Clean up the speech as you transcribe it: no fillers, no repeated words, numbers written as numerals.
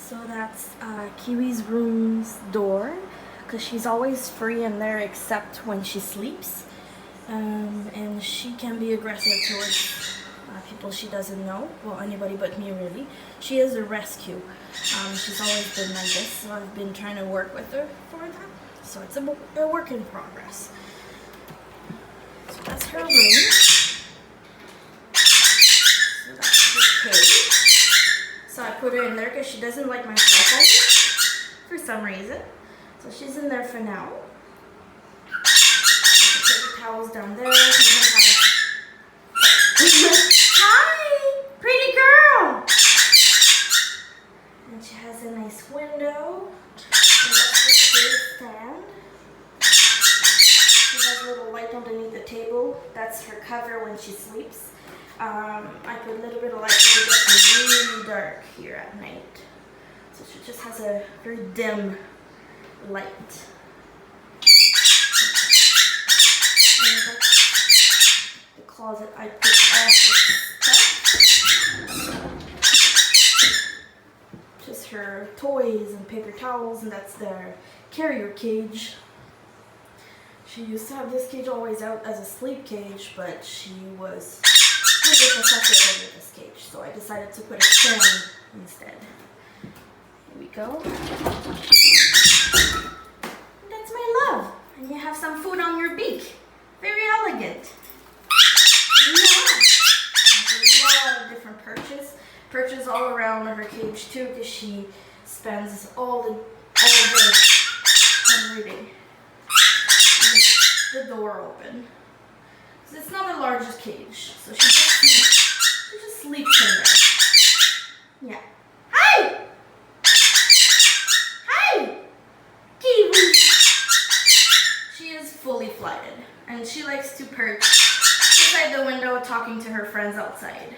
So that's Kiwi's room's door, because she's always free in there except when she sleeps. And she can be aggressive towards people she doesn't know. Well, anybody but me, really. She is a rescue. She's always been like this, so I've been trying to work with her for that. So it's a work in progress. So that's her room. So that's her cage. So I put her in there because she doesn't like my cell phone for some reason. So she's in there for now. Put the towels down there. Hi, pretty girl. And she has a nice window. And that's her food stand. She has a little light underneath the table. That's her cover when she sleeps. I put a little bit of light because it gets really dark here at night. So she just has a very dim light. And that's the closet I put all her stuff. Just her toys and paper towels, and that's their carrier cage. She used to have this cage always out as a sleep cage, but she was really protective over this cage, so I decided to put a stand instead. Here we go. That's my love. And you have some food on your beak. Very elegant. Yeah. There's a lot of different perches. Perches all around her cage too, because she spends all of her reading. The door open. So it's not the largest cage, so she just sleeps in there. Yeah. Hi! Hi! Kiwi! She is fully flighted, and she likes to perch beside the window talking to her friends outside.